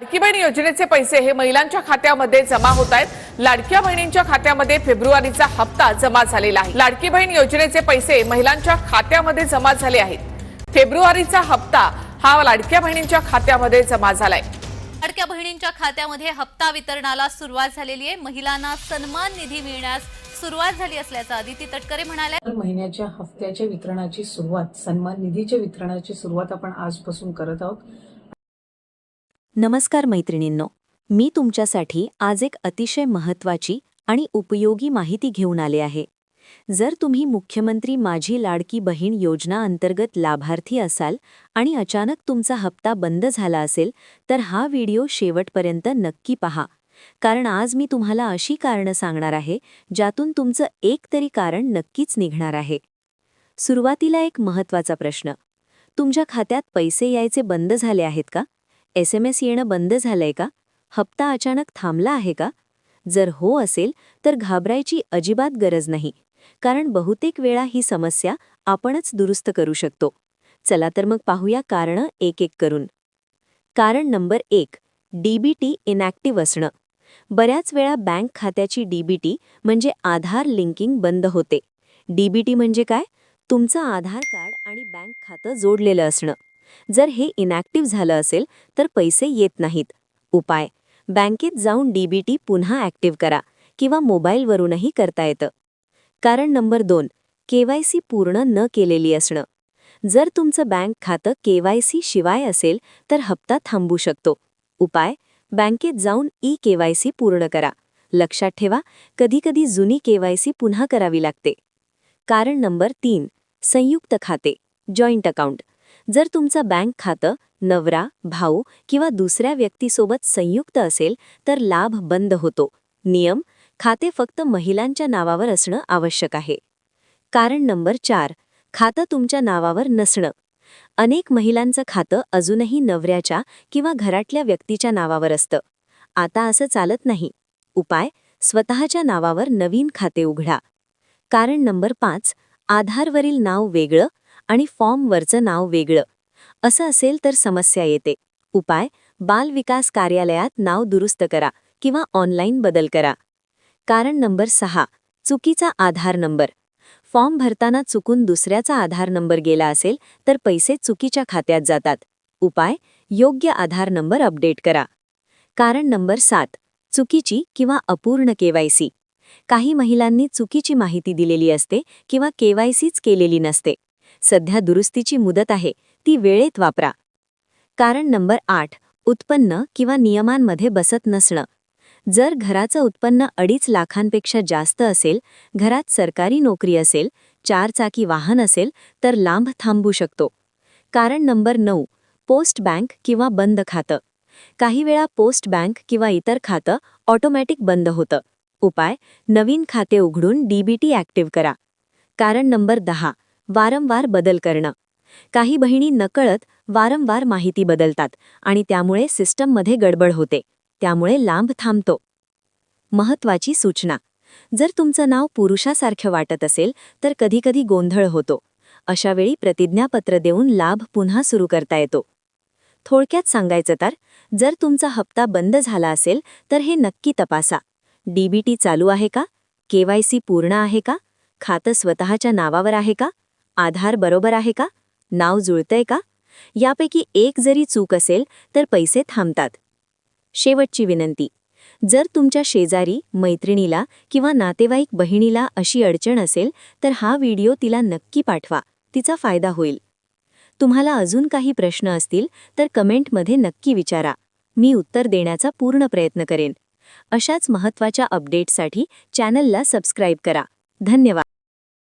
लाडकी बहीण योजनेचे पैसे हे महिलांच्या खात्यामध्ये जमा होत आहेत। लाडक्या बहिणींच्या खात्यामध्ये फेब्रुवारीचा हप्ता जमा झालेला आहे। लाडकी बहीण योजनेचे पैसे महिलांच्या खात्यामध्ये जमा झाले आहेत। फेब्रुवारीचा हप्ता हा लाडक्या बहिणींच्या खात्यामध्ये जमा झालाय। लाडक्या बहिणींच्या खात्यामध्ये हप्ता वितरणाला सुरुवात झालेली आहे। महिलांना सन्मान निधी मिळण्यास सुरुवात झाली असल्याचं अदिती तटकरे म्हणाले। महिन्याच्या हप्त्याच्या वितरणाची सुरुवात, सन्मान निधीच्या वितरणाची सुरुवात आपण आजपासून करत आहोत। नमस्कार मैत्रिणींनो, मी तुमच्यासाठी आज एक अतिशय महत्त्वाची आणि उपयोगी माहिती घेऊन आले आहे। जर तुम्ही मुख्यमंत्री माझी लाडकी बहीण योजना अंतर्गत लाभार्थी असाल आणि अचानक तुमचा हप्ता बंद झाला असेल तर हा व्हिडिओ शेवटपर्यंत नक्की पहा, कारण आज मी तुम्हाला अशी कारणं सांगणार आहे ज्यातून तुमचं एक तरी कारण नक्कीच निघणार आहे। सुरुवातीला एक महत्त्वाचा प्रश्न, तुमच्या खात्यात पैसे यायचे बंद झाले आहेत का? SMS येणं बंद झालंय का? हप्ता अचानक थांबला आहे का? जर हो असेल तर घाबरायची अजिबात गरज नाही, कारण बहुतेक वेळा ही समस्या आपणच दुरुस्त करू शकतो। चला तर मग पाहूया कारणं एक एक करून। कारण नंबर 1, DBT इनॅक्टिव्ह असणं। बऱ्याच वेळा बँक खात्याची DBT म्हणजे आधार लिंकिंग बंद होते। DBT म्हणजे काय? तुमचं आधार कार्ड आणि बँक खातं जोडलेलं असणं। जर हे इनॅक्टिव्ह झालं असेल तर पैसे येत नाहीत। उपाय: बँकेत जाऊन DBT पुन्हा ॲक्टिव्ह करा किंवा मोबाईलवरूनही करता येतं। कारण नंबर 2, KYC पूर्ण न केलेली असणं। जर तुमचं बँक खातं KYC शिवाय असेल तर हप्ता थांबू शकतो। उपाय: बँकेत जाऊन e-KYC पूर्ण करा। लक्षात ठेवा, कधीकधी जुनी KYC पुन्हा करावी लागते। कारण नंबर 3, संयुक्त खाते जॉईंट अकाउंट। जर तुमचं बँक खातं नवरा, भाऊ किंवा दुसऱ्या व्यक्तीसोबत संयुक्त असेल तर लाभ बंद होतो। नियम: खाते फक्त महिलांच्या नावावर असणं आवश्यक आहे। कारण नंबर 4, खातं तुमच्या नावावर नसणं। अनेक महिलांचं खातं अजूनही नवऱ्याच्या किंवा घरातल्या व्यक्तीच्या नावावर असतं। आता असं चालत नाही। उपाय: स्वतःच्या नावावर नवीन खाते उघडा। कारण नंबर 5, आधारवरील नाव वेगळं आणि फॉर्मवरचं नाव वेगळं। असं असेल तर समस्या येते। उपाय: बाल विकास कार्यालयात नाव दुरुस्त करा किंवा ऑनलाईन बदल करा। कारण नंबर 6, चुकीचा आधार नंबर। फॉर्म भरताना चुकून दुसऱ्याचा आधार नंबर गेला असेल तर पैसे चुकीच्या खात्यात जातात। उपाय: योग्य आधार नंबर अपडेट करा। कारण नंबर 7, चुकीची किंवा अपूर्ण KYC। काही महिलांनी चुकीची माहिती दिलेली असते किंवा KYCच केलेली नसते। सध्या दुरुस्तीची मुदत आहे, ती वेळेत वापरा। कारण नंबर 8, उत्पन्न किंवा नियमांमध्ये बसत नसणं। जर घराचं उत्पन्न 2.5 लाखांपेक्षा जास्त असेल, घरात सरकारी नोकरी असेल, 4 चाकी वाहन असेल तर लाभ थांबू शकतो। कारण नंबर 9, पोस्ट बँक किंवा बंद खातं। काही वेळा पोस्ट बँक किंवा इतर खातं ऑटोमॅटिक बंद होतं। उपाय: नवीन खाते उघडून DBT ॲक्टिव्ह करा। कारण नंबर 10, वारंवार बदल करणं। काही बहिणी नकळत वारंवार माहिती बदलतात आणि त्यामुळे सिस्टममध्ये गडबड होते, त्यामुळे लाभ थांबतो। महत्त्वाची सूचना: जर तुमचं नाव पुरुषासारखं वाटत असेल तर कधीकधी गोंधळ होतो। अशावेळी प्रतिज्ञापत्र देऊन लाभ पुन्हा सुरू करता येतो। थोडक्यात सांगायचं तर, जर तुमचा हप्ता बंद झाला असेल तर हे नक्की तपासा। DBT चालू आहे का? KYC पूर्ण आहे का? खातं स्वतःच्या नावावर आहे का? आधार बरोबर आहे का? नाव जुळतंय का? यापैकी एक जरी चूक असेल तर पैसे थांबतात। शेवटची विनंती: जर तुमच्या शेजारी, मैत्रिणीला किंवा नातेवाईक बहिणीला अशी अडचण असेल तर हा व्हिडिओ तिला नक्की पाठवा, तिचा फायदा होईल। तुम्हाला अजून काही प्रश्न असतील तर कमेंटमध्ये नक्की विचारा, मी उत्तर देण्याचा पूर्ण प्रयत्न करेन। अशाच महत्त्वाच्या अपडेट्ससाठी चॅनलला सबस्क्राईब करा। धन्यवाद।